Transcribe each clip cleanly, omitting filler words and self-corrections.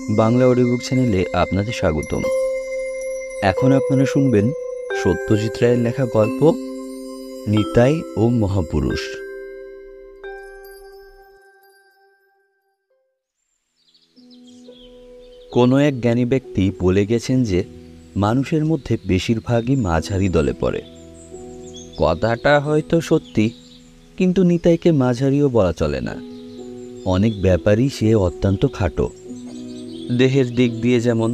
Bangla audio book চ্যানেলে আপনাদের স্বাগতম। এখন আপনারা শুনবেন সত্যজিৎ রায়ের লেখা গল্প নিতাই ও মহাপুরুষ। কোনো এক জ্ঞানী ব্যক্তি বলে গেছেন যে মানুষের মধ্যে বেশিরভাগই মাঝারি দলে পড়ে। কথাটা হয়তো সত্যি, কিন্তু নিতাইকে মাঝারিও বলা চলে না। অনেক ব্যাপারই সে অত্যন্ত খাটো। দেহের দিক দিয়ে যেমন,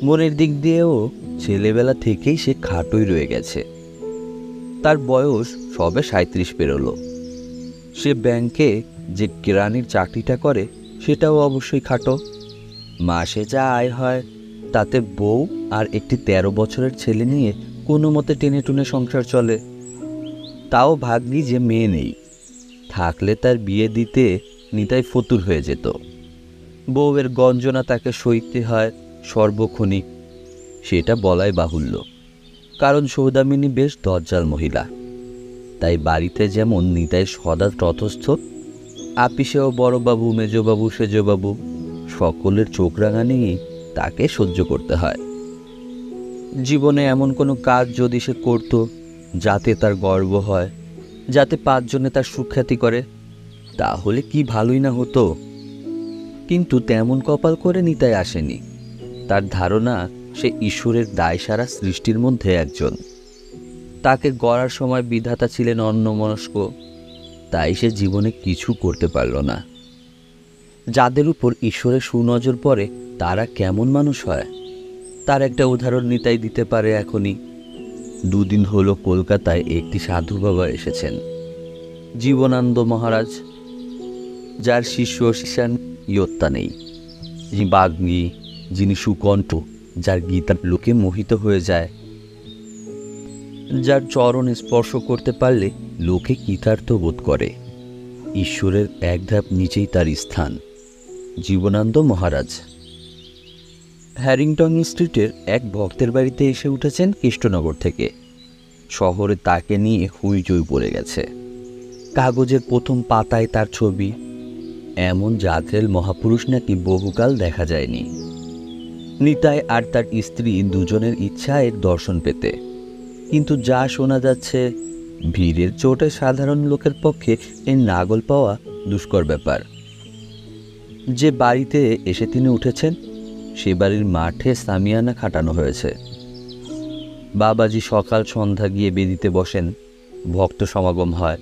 মনের দিক দিয়েও ছেলেবেলা থেকেই সে খাটোই রয়ে গেছে। তার বয়স সবে 37 পেরোলো। সে ব্যাংকে যে কেরানির চাকরিটা করে সেটাও অবশ্যই খাটো। মাসে যা আয় হয় তাতে বউ আর একটি 13 বছরের ছেলে নিয়ে কোনো মতে টেনে টুনে সংসার চলে। তাও ভাগ্যি যে মেয়ে নেই, থাকলে তার বিয়ে দিতে নিতাই ফতুর হয়ে যেত। বউয়ের গঞ্জনা তাকে সইতে হয় সর্বক্ষণিক, সেটা বলাই বাহুল্য, কারণ সৌদামিনী বেশ দজ্জাল মহিলা। তাই বাড়িতে যেমন নিতাই সদা তটস্থ, আপিসেও বড়বাবু, মেজবাবু, সেজবাবু সকলের চোখ রাঙানিয়েই তাকে সহ্য করতে হয়। জীবনে এমন কোনো কাজ যদি সে করত যাতে তার গর্ব হয়, যাতে 5 জনে তার সুখ্যাতি করে, তাহলে কি ভালোই না হতো। কিন্তু তেমন কপাল করে নিতাই আসেনি। তার ধারণা সে ঈশ্বরের দায়সারা সৃষ্টির মধ্যে একজন। তাকে গড়ার সময় বিধাতা ছিলেন অন্যমনস্ক, তাই সে জীবনে কিছু করতে পারল না। যাদের উপর ঈশ্বরের সুনজর পড়ে তারা কেমন মানুষ হয় তার একটা উদাহরণ নিতাই দিতে পারে এখনই। 2 দিন হলো কলকাতায় একটি সাধু বাবা এসেছেন, জীবনানন্দ মহারাজ, যার শিষ্য শিষ্যান ইয়ত্তা নেই, যিনি বাগ্মী, যিনি সুকণ্ঠ, যার গীতার লোকে মোহিত হয়ে যায়, যার চরণ স্পর্শ করতে পারলে লোকে কৃতার্থ বোধ করে। ঈশ্বরের এক ধাপ নিচেই তার স্থান। জীবনানন্দ মহারাজ হ্যারিংটন স্ট্রিটের এক ভক্তের বাড়িতে এসে উঠেছেন কৃষ্ণনগর থেকে। শহরে তাকে নিয়ে হুইচই পড়ে গেছে। কাগজের প্রথম পাতায় তার ছবি। এমন জাগ্রেল মহাপুরুষ নাকি বহুকাল দেখা যায়নি। নিতাই আর তার স্ত্রী দুজনের ইচ্ছা এর দর্শন পেতে, কিন্তু যা শোনা যাচ্ছে ভিড়ের চোটে সাধারণ লোকের পক্ষে এর নাগল পাওয়া দুষ্কর ব্যাপার। যে বাড়িতে এসে তিনি উঠেছেন সে বাড়ির মাঠে সামিয়ানা খাটানো হয়েছে। বাবাজি সকাল সন্ধ্যা গিয়ে বেদিতে বসেন, ভক্ত সমাগম হয়।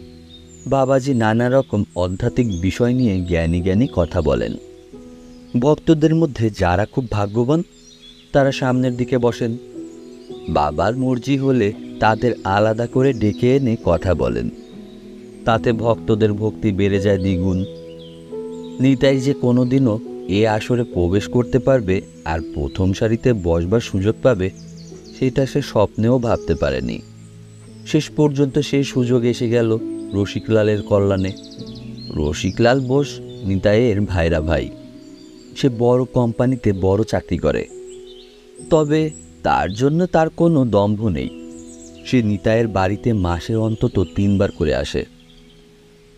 বাবাজি নানা রকম আধ্যাত্মিক বিষয় নিয়ে জ্ঞানী জ্ঞানী কথা বলেন। ভক্তদের মধ্যে যারা খুব ভাগ্যবান তারা সামনের দিকে বসেন। বাবার মর্জি হলে তাদের আলাদা করে ডেকে এনে কথা বলেন। তাতে ভক্তদের ভক্তি বেড়ে যায় দ্বিগুণ। নিতাই যে কোনোদিনও এ আসরে প্রবেশ করতে পারবে আর প্রথম সারিতে বসবার সুযোগ পাবে সেটা সে স্বপ্নেও ভাবতে পারেনি। শেষ পর্যন্ত সেই সুযোগ এসে গেল রসিকলালের কল্যাণে। রসিকলাল বোস নিতাইয়ের ভাইরা ভাই। সে বড় কোম্পানিতে বড় চাকরি করে, তবে তার জন্য তার কোনো দম্ভ নেই। সে নিতাইয়ের বাড়িতে মাসে অন্তত 3 বার করে আসে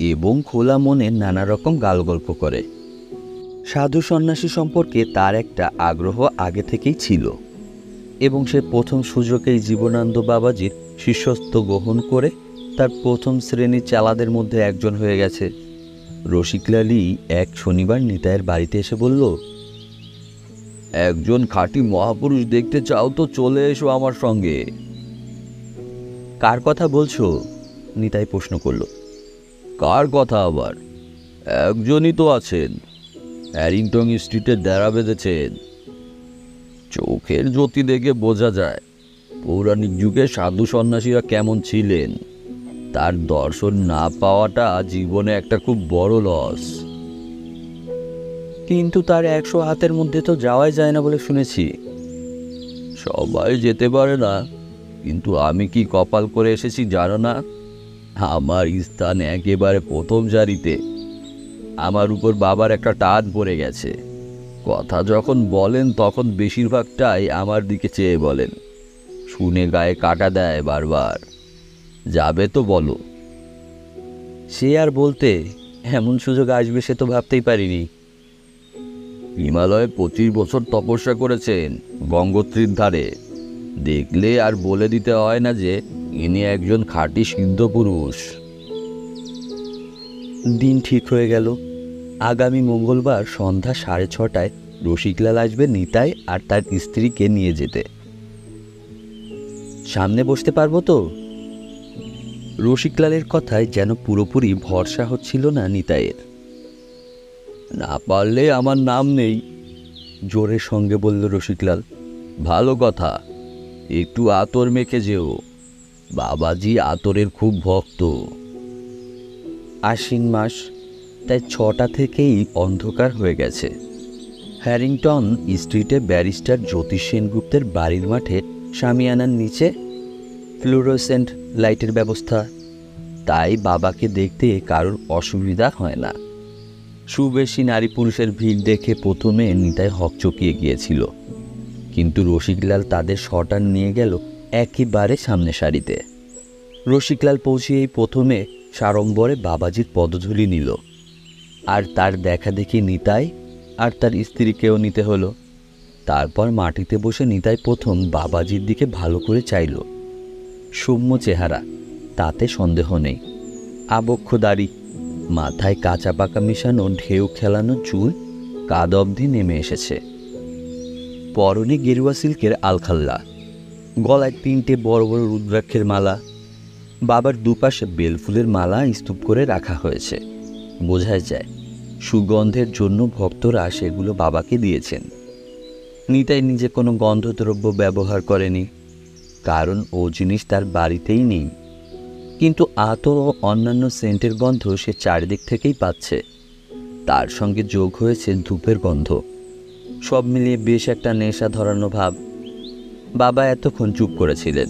এবং খোলা মনে নানা রকম গালগল্প করে। সাধু সন্ন্যাসী সম্পর্কে তার একটা আগ্রহ আগে থেকেই ছিল এবং সে প্রথম সুযোগেই জীবনানন্দ বাবাজির শিষ্যত্ব গ্রহণ করে তার প্রথম শ্রেণীর চালাদের মধ্যে একজন হয়ে গেছে। রসিকলালই এক শনিবার নিতাইয়ের বাড়িতে এসে বলল, একজন খাঁটি মহাপুরুষ দেখতে চাও তো চলে এসো আমার সঙ্গে। কার কথা বলছো? নিতাই প্রশ্ন করল। কার কথা আবার? একজনই তো আছেন, হ্যারিংটন স্ট্রিটে ডেরা বেঁধেছেন। চোখের জ্যোতি দেখে বোঝা যায় পৌরাণিক যুগে সাধু সন্ন্যাসীরা কেমন ছিলেন। তার দর্শন না পাওয়াটা জীবনে একটা খুব বড় লস। কিন্তু তার 100 হাতের মধ্যে তো যাওয়াই যায় না বলে শুনেছি। সবাই যেতে পারে না, কিন্তু আমি কি কপাল করে এসেছি জানো না? আমার স্থান একেবারে প্রথম সারিতে। আমার উপর বাবার একটা টান পড়ে গেছে। কথা যখন বলেন তখন বেশিরভাগটাই আমার দিকে চেয়ে বলেন। শুনে গায়ে কাটা দেয় বারবার। যাবে তো বলো। সে আর বলতে, এমন সুযোগ আসবে সে তো ভাবতেই পারিনি। হিমালয়ে 25 বছর তপস্যা করেছেন, গঙ্গোত্রীর ধারে। দেখলে আর বলে দিতে হয় না যে ইনি একজন খাঁটি সিদ্ধ পুরুষ। দিন ঠিক হয়ে গেল। আগামী মঙ্গলবার সন্ধ্যা 6:30টায় রসিকলাল আসবে নিতাই আর তার স্ত্রীকে নিয়ে যেতে। সামনে বসতে পারবো তো? রসিকলালের কথায় যেন পুরোপুরি ভরসা হচ্ছিল না নিতাইয়ের। না পারলে আমার নাম নেই, জোরের সঙ্গে বলল রসিকলাল। ভালো কথা, একটু আতর মেখে যেও, বাবাজি আতরের খুব ভক্ত। আশ্বিন মাস, তাই 6টা থেকেই অন্ধকার হয়ে গেছে। হ্যারিংটন স্ট্রিটে ব্যারিস্টার জ্যোতিষ সেনগুপ্তের বাড়ির মাঠে শামিয়ানার নিচে ফ্লুরোসেন্ট লাইটের ব্যবস্থা, তাই বাবাকে দেখতে কারোর অসুবিধা হয় না। সুবেশী নারী পুরুষের ভিড় দেখে প্রথমে নিতাই হকচকিয়ে গিয়েছিল, কিন্তু রসিকলাল তাদের শটান নিয়ে গেল একেবারে সামনে সারিতে। রসিকলাল পৌঁছিয়েই প্রথমে সাড়ম্বরে বাবাজির পদধূলি নিল, আর তার দেখা দেখি নিতাই আর তার স্ত্রীকেও নিতে হলো। তারপর মাটিতে বসে নিতাই প্রথম বাবাজির দিকে ভালো করে চাইল। সৌম্য চেহারা, তাতে সন্দেহ নেই। আবক্ষ দাড়ি, মাথায় কাঁচা পাকা মিশানো ঢেউ খেলানো চুল কাঁধ অবধি নেমে এসেছে। পরনে গেরুয়া সিল্কের আলখাল্লা, গলায় 3টে বড় বড় রুদ্রাক্ষের মালা। বাবার দুপাশে বেলফুলের মালা স্তূপ করে রাখা হয়েছে। বোঝাই যায় সুগন্ধের জন্য ভক্তরা সেগুলো বাবাকে দিয়েছেন। নিতাই নিজে কোনো গন্ধদ্রব্য ব্যবহার করেনি, কারণ ও জিনিস তার বাড়িতেই নেই। কিন্তু আতর ও অন্যান্য সেন্টের গন্ধ সে চারিদিক থেকেই পাচ্ছে। তার সঙ্গে যোগ হয়েছে ধূপের গন্ধ। সব মিলিয়ে বেশ একটা নেশা ধরানো ভাব। বাবা এতক্ষণ চুপ করেছিলেন,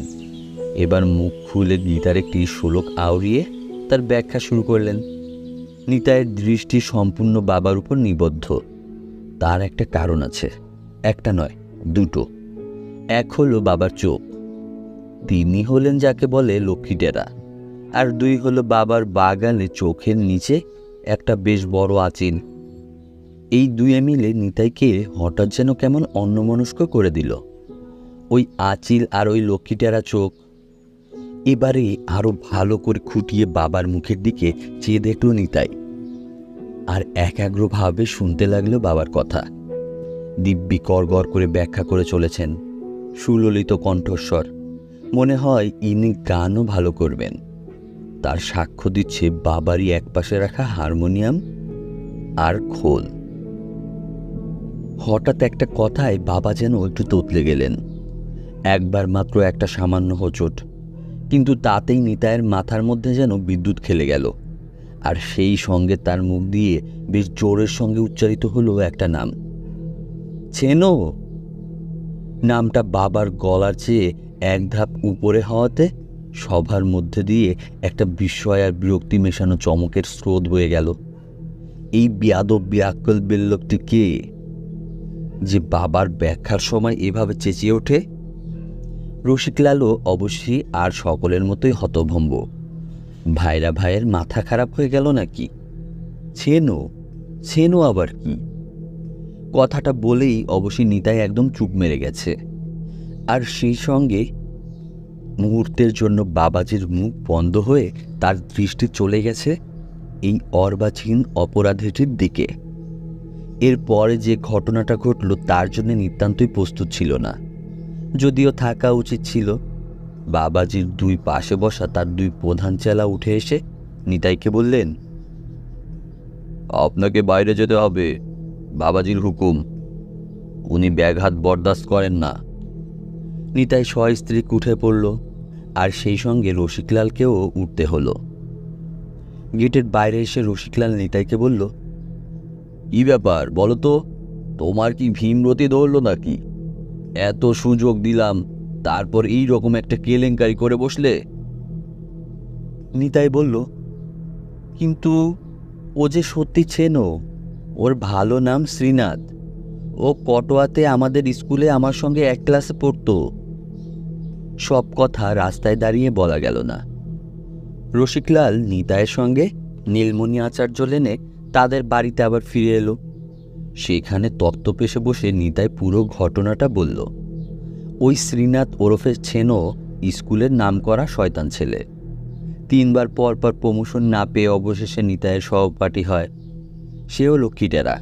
এবার মুখ খুলে গীতার একটি শ্লোক আওড়িয়ে তার ব্যাখ্যা শুরু করলেন। নিতাইয়ের দৃষ্টি সম্পূর্ণ বাবার উপর নিবদ্ধ। তার একটা কারণ আছে, একটা নয়, দুটো। এক হলো বাবার চোখ, তিনি হলেন যাকে বলে লক্ষ্মী টেরা। আর 2 হলো বাবার বাগানে চোখের নিচে একটা বেশ বড় আঁচিল। এই 2 মিলে নিতাইকে হঠাৎ যেন কেমন অন্যমনস্ক করে দিল। ওই আঁচিল আর ওই লক্ষ্মী টেরা চোখ। এবারে আরো ভালো করে খুঁটিয়ে বাবার মুখের দিকে চেয়ে দেখল নিতাই, আর একাগ্রভাবে শুনতে লাগলো বাবার কথা। দিব্যি করগর করে ব্যাখ্যা করে চলেছেন, সুললিত কণ্ঠস্বর। মনে হয় ইনি গানও ভালো করবেন। তার সাক্ষ্য দিচ্ছে বাবারই একপাশে রাখা হারমোনিয়াম আর খোল। হঠাৎ একটা কথায় বাবা যেন একটু তোতলে গেলেন। একবার মাত্র একটা সামান্য হোঁচট, কিন্তু তাতেই নিতাইয়ের মাথার মধ্যে যেন বিদ্যুৎ খেলে গেল। আর সেই সঙ্গে তার মুখ দিয়ে বেশ জোরের সঙ্গে উচ্চারিত হলো একটা নাম, চেনো। নামটা বাবার গলার চেয়ে 1 ধাপ উপরে হওয়াতে সবার মধ্যে দিয়ে একটা বিস্ময় আর বিরক্তি মেশানো চমকের স্রোত বয়ে গেল। এই বেয়াদব বেআক্কেল বেল্লকটি কে, যে বাবার ব্যাখ্যার সময় এভাবে চেঁচিয়ে ওঠে? রসিকলালও অবশ্যই আর সকলের মতোই হতভম্ব। ভাইরা ভাইয়ের মাথা খারাপ হয়ে গেল নাকি? চেনো? চেনো আবার কি? কথাটা বলেই অবশ্যই নিতাই একদম চুপ মেরে গেছে। আর সেই সঙ্গে মুহূর্তের জন্য বাবাজির মুখ বন্ধ হয়ে তার দৃষ্টি চলে গেছে এই অর্বাচীন অপরাধীটির দিকে। এরপরে যে ঘটনাটা ঘটল তার জন্য নিতান্তই প্রস্তুত ছিল না, যদিও থাকা উচিত ছিল। বাবাজির 2 পাশে বসা তার 2 প্রধান চেলা উঠে এসে নিতাইকে বললেন, আপনাকে বাইরে যেতে হবে, বাবাজির হুকুম। উনি ব্যাঘাত বরদাস্ত করেন না। নিতাই সস্ত্রীক উঠে পড়ল, আর সেই সঙ্গে রসিকলালকেও উঠতে হলো। গেটের বাইরে এসে রসিকলাল নিতাইকে বলল, কি ব্যাপার বলো তো, তোমার কি ভীমরতি ধরল নাকি? এত সুযোগ দিলাম, তারপর এই রকম একটা কেলেঙ্কারি করে বসলে। নিতাই বলল, কিন্তু ও যে সত্যি চেনো, ওর ভালো নাম শ্রীনাথ। ও কটোয়াতে আমাদের স্কুলে আমার সঙ্গে 1 ক্লাসে পড়তো। সব কথা রাস্তায় দাঁড়িয়ে বলা গেল না। রসিকলাল নিতাইয়ের সঙ্গে নীলমণি আচার্য লেনে তাদের বাড়িতে আবার ফিরে এলো। সেখানে তত্ত্বপেশে বসে নিতাই পুরো ঘটনাটা বলল। ওই শ্রীনাথ ওরফে ছেনো স্কুলের নামকরা শয়তান ছেলে। 3 বার পর পর প্রমোশন না পেয়ে অবশেষে নিতাইয়ের সহপাঠী হয়। সেও লক্ষ্মীটেরা,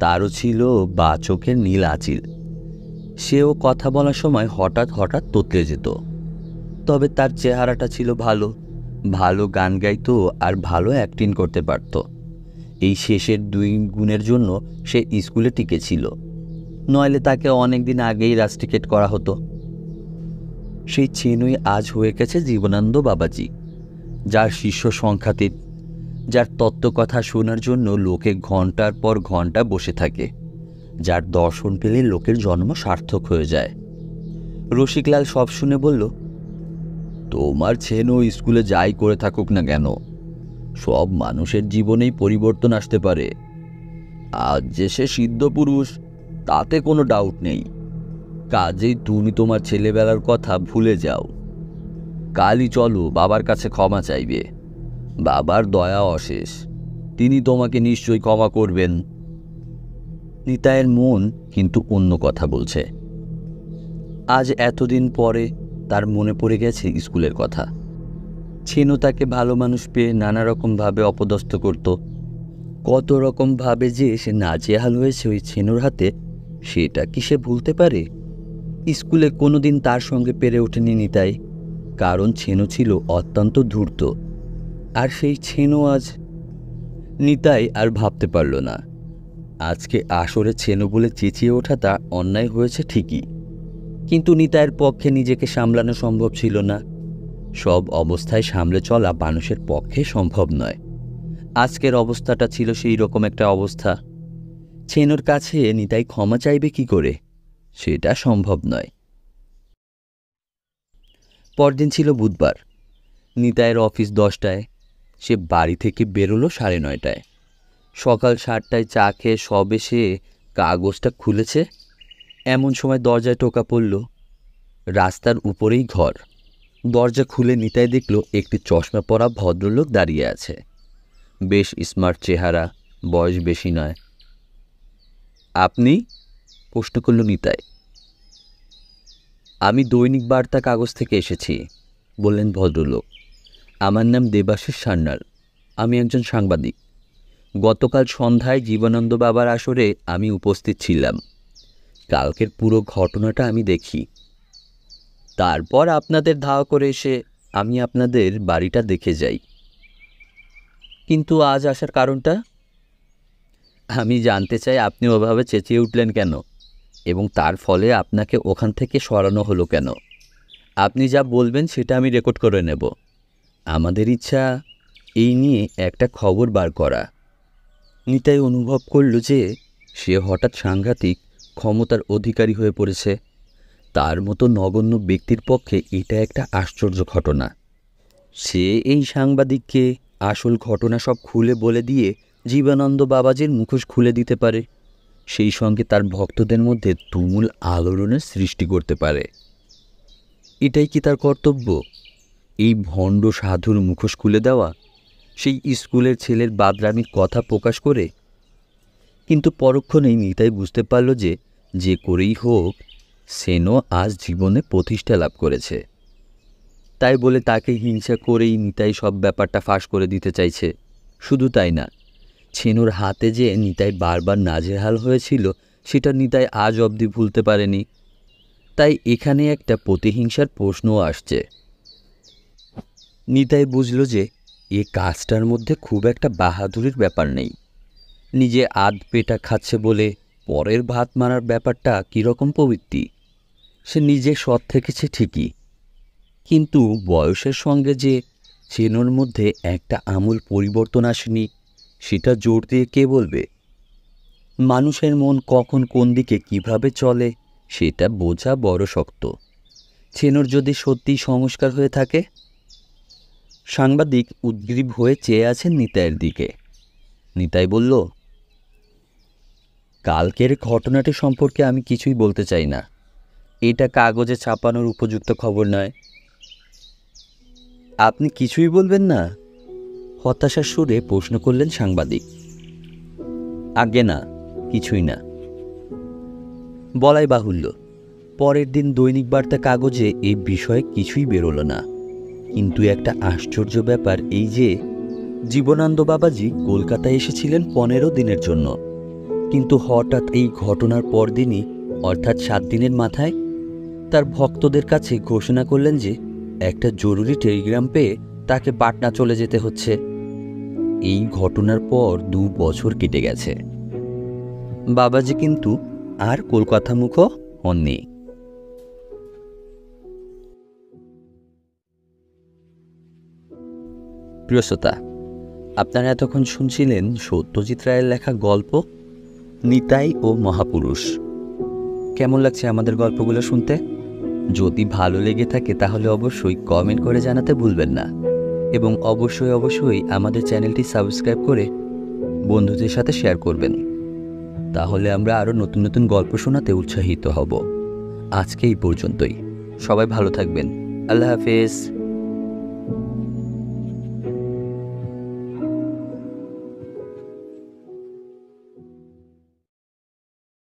তারও ছিল বা চোখের নীল আঁচিল। সেও কথা বলার সময় হঠাৎ হঠাৎ তোতলে যেত। তবে তার চেহারাটা ছিল ভালো, ভালো গান গাইতো আর ভালো অ্যাক্টিং করতে পারত। এই শেষের 2 গুণের জন্য সে স্কুলে টিকেছিল, নইলে তাকে অনেক দিন আগেই রাস্টিকেট করা হতো। সেই চেনই আজ হয়ে গেছে জীবনানন্দ বাবাজি, যার শিষ্য সংখ্যাতীত, যার তত্ত্বকথা শোনার জন্য লোকে ঘন্টার পর ঘন্টা বসে থাকে, যার দর্শন পেলে লোকের জন্ম সার্থক হয়ে যায়। রসিকলাল সব শুনে বলল, তোমার ছেনো স্কুলে যাই করে থাকুক না কেন, সব মানুষের জীবনেই পরিবর্তন আসতে পারে। আজ যে সে সিদ্ধ পুরুষ তাতে কোনো ডাউট নেই। কাজেই তুমি তোমার ছেলেবেলার কথা ভুলে যাও। কালই চলো বাবার কাছে ক্ষমা চাইবে। বাবার দয়া অশেষ, তিনি তোমাকে নিশ্চয়ই ক্ষমা করবেন। নিতাইয়ের মন কিন্তু অন্য কথা বলছে। আজ এতদিন পরে তার মনে পড়ে গেছে স্কুলের কথা। ছেনো তাকে ভালো মানুষ পেয়ে নানা রকমভাবে অপদস্থ করত। কত রকমভাবে যে সে নাজেহাল হয়েছে ওই ছেনোর হাতে, সেটা কি সে ভুলতে পারে? স্কুলে কোনোদিন তার সঙ্গে পেরে ওঠেনি নিতাই, কারণ ছেনো ছিল অত্যন্ত ধূর্ত। আর সেই ছেনো আজ... নিতাই আর ভাবতে পারল না। আজকে আসরে ছেনো বলে চেঁচিয়ে ওঠাটা অন্যায় হয়েছে ঠিকই, কিন্তু নিতাইয়ের পক্ষে নিজেকে সামলানো সম্ভব ছিল না। সব অবস্থায় সামলে চলা মানুষের পক্ষে সম্ভব নয়। আজকের অবস্থাটা ছিল সেই রকম একটা অবস্থা। ছেনোর কাছে নিতাই ক্ষমা চাইবে কি করে, সেটা সম্ভব নয়। পরদিন ছিল বুধবার। নিতাইয়ের অফিস 10টায়। সে বাড়ি থেকে বেরোলো 9:30টায়। সকাল 7টায় চা খেয়ে সবে সে কাগজটা খুলেছে, এমন সময় দরজায় টোকা পড়ল। রাস্তার উপরেই ঘর। দরজা খুলে নিতাই দেখল একটি চশমা পরা ভদ্রলোক দাঁড়িয়ে আছে। বেশ স্মার্ট চেহারা, বয়স বেশি নয়। আপনি? প্রশ্ন করল নিতাই। আমি দৈনিক বার্তা কাগজ থেকে এসেছি, বললেন ভদ্রলোক। আমার নাম দেবাশিস সান্যাল, আমি একজন সাংবাদিক। গতকাল সন্ধ্যায় জীবনানন্দ বাবার আসরে আমি উপস্থিত ছিলাম। কালকের পুরো ঘটনাটা আমি দেখি। তারপর আপনাদের ধাওয়া করে এসে আমি আপনাদের বাড়িটা দেখে যাই। কিন্তু আজ আসার কারণটা? আমি জানতে চাই আপনি ওভাবে চেঁচিয়ে উঠলেন কেন, এবং তার ফলে আপনাকে ওখান থেকে সরানো হলো কেন। আপনি যা বলবেন সেটা আমি রেকর্ড করে নেব। আমাদের ইচ্ছা এই নিয়ে একটা খবর বার করা। নিতাই অনুভব করল যে সে হঠাৎ সাংঘাতিক ক্ষমতার অধিকারী হয়ে পড়েছে। তার মতো নগণ্য ব্যক্তির পক্ষে এটা একটা আশ্চর্য ঘটনা। সে এই সাংবাদিককে আসল ঘটনা সব খুলে বলে দিয়ে জীবনানন্দ বাবাজির মুখোশ খুলে দিতে পারে, সেই সঙ্গে তার ভক্তদের মধ্যে তুমুল আলোড়নের সৃষ্টি করতে পারে। এটাই কি তার কর্তব্য, এই ভণ্ড সাধুর মুখোশ খুলে দেওয়া, সেই স্কুলের ছেলের বাদরামির কথা প্রকাশ করে? কিন্তু পরক্ষণেই নিতাই বুঝতে পারল যে যে করেই হোক সেনও আজ জীবনে প্রতিষ্ঠা লাভ করেছে। তাই বলে তাকে হিংসা করেই নিতাই সব ব্যাপারটা ফাঁস করে দিতে চাইছে। শুধু তাই না, ছেনোর হাতে যে নিতাই বারবার নাজেহাল হয়েছিল সেটা নিতাই আজ অবধি ভুলতে পারেনি। তাই এখানে একটা প্রতিহিংসার প্রশ্নও আসছে। নিতাই বুঝল যে এ কাজটার মধ্যে খুব একটা বাহাদুরির ব্যাপার নেই। নিজে আধ পেটা খাচ্ছে বলে পরের ভাত মারার ব্যাপারটা কীরকম প্রবৃত্তি। সে নিজে সৎ থেকেছে ঠিকই, কিন্তু বয়সের সঙ্গে যে চেনোর মধ্যে একটা আমূল পরিবর্তন আসেনি সেটা জোর দিয়ে কে বলবে? মানুষের মন কখন কোন দিকে কিভাবে চলে সেটা বোঝা বড় শক্ত। চেনোর যদি সত্যিই সংস্কার হয়ে থাকে। সাংবাদিক উদ্গ্রীব হয়ে চেয়ে আছেন নিতাইয়ের দিকে। নিতাই বলল, কালকের ঘটনাটি সম্পর্কে আমি কিছুই বলতে চাই না। এটা কাগজে ছাপানোর উপযুক্ত খবর নয়। আপনি কিছুই বলবেন না? হতাশার সুরে প্রশ্ন করলেন সাংবাদিক। আজ্ঞে না, কিছুই না। বলাই বাহুল্য, পরের দিন দৈনিক বার্তা কাগজে এই বিষয়ে কিছুই বেরোলো না। কিন্তু একটা আশ্চর্য ব্যাপার এই যে জীবনানন্দ বাবাজি কলকাতায় এসেছিলেন 15 দিনের জন্য, কিন্তু হঠাৎ এই ঘটনার পরদিনই অর্থাৎ 7 দিনের মাথায় তার ভক্তদের কাছে ঘোষণা করলেন যে একটা জরুরি টেলিগ্রাম পেয়ে তাকে পাটনা চলে যেতে হচ্ছে। এই ঘটনার পর 2 বছর কেটে গেছে। বাবাজি কিন্তু আর কলকাতামুখ হননি। প্রিয় শ্রোতা, আপনারা এতক্ষণ শুনছিলেন সত্যজিৎ রায়ের লেখা গল্প নিতাই ও মহাপুরুষ। কেমন লাগছে আমাদের গল্পগুলো শুনতে? যদি ভালো লেগে থাকে তাহলে অবশ্যই কমেন্ট করে জানাতে ভুলবেন না, এবং অবশ্যই আমাদের চ্যানেলটি সাবস্ক্রাইব করে বন্ধুদের সাথে শেয়ার করবেন। তাহলে আমরা আরও নতুন নতুন গল্প শোনাতে উৎসাহিত হব। আজকে এই পর্যন্তই। সবাই ভালো থাকবেন। আল্লাহ হাফেজ।